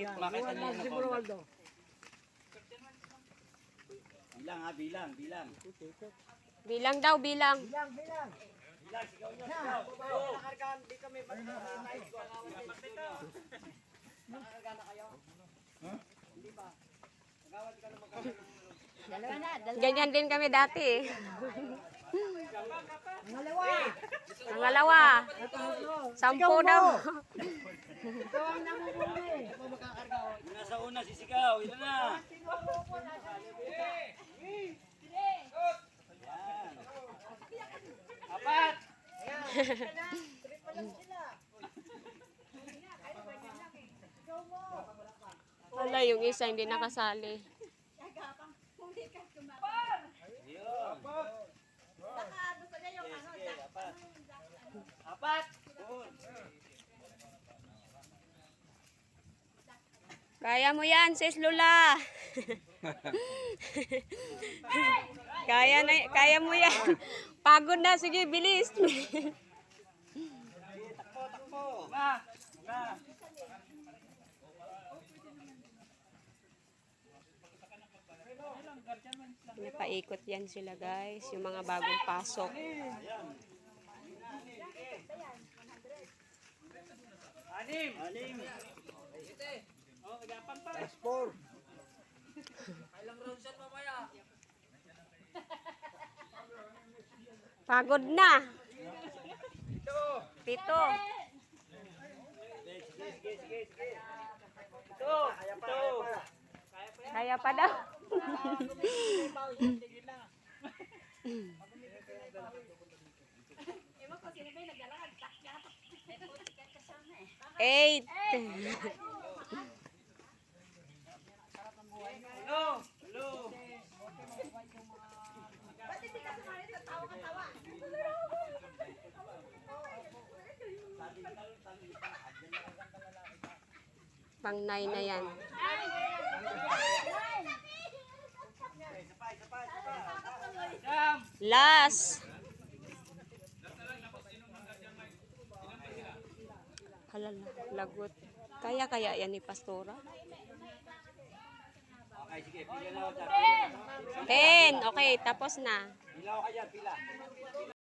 makita niyo yung number. Bilang ha, bilang. Bilang daw, bilang. Bilang, sigaw niyo, sigaw. Nakakargaan, di kami nakakargaan na kayo. Hindi ba? Nagawad ka na magkakaroon. Ganyan din kami dati eh. Pangalawa. Pangalawa. 10 daw. Ikaw ang namumuli. Nasa una, sisigaw. Ito na. Apat. Wala, yung isa hindi nakasali. Apat. Kaya mo yan, sis Lula. Kaya mo yan. Pagod na, sige, bilis. Takbo. Napaikot yan sila guys, yung mga bagong pasok. Anim. Oh, gapan pa. Four. Ilang rounds yan mamaya? Pagod na. 7. Sige. Ito. Kaya pa daw. Eight. Hello. Pang 9 na yan. Last. Halal, lagot. Kaya yan ni Pastora? Okay, sige. Pila na ako dyan. 10. Okay, tapos na. Pila ako kaya, pila.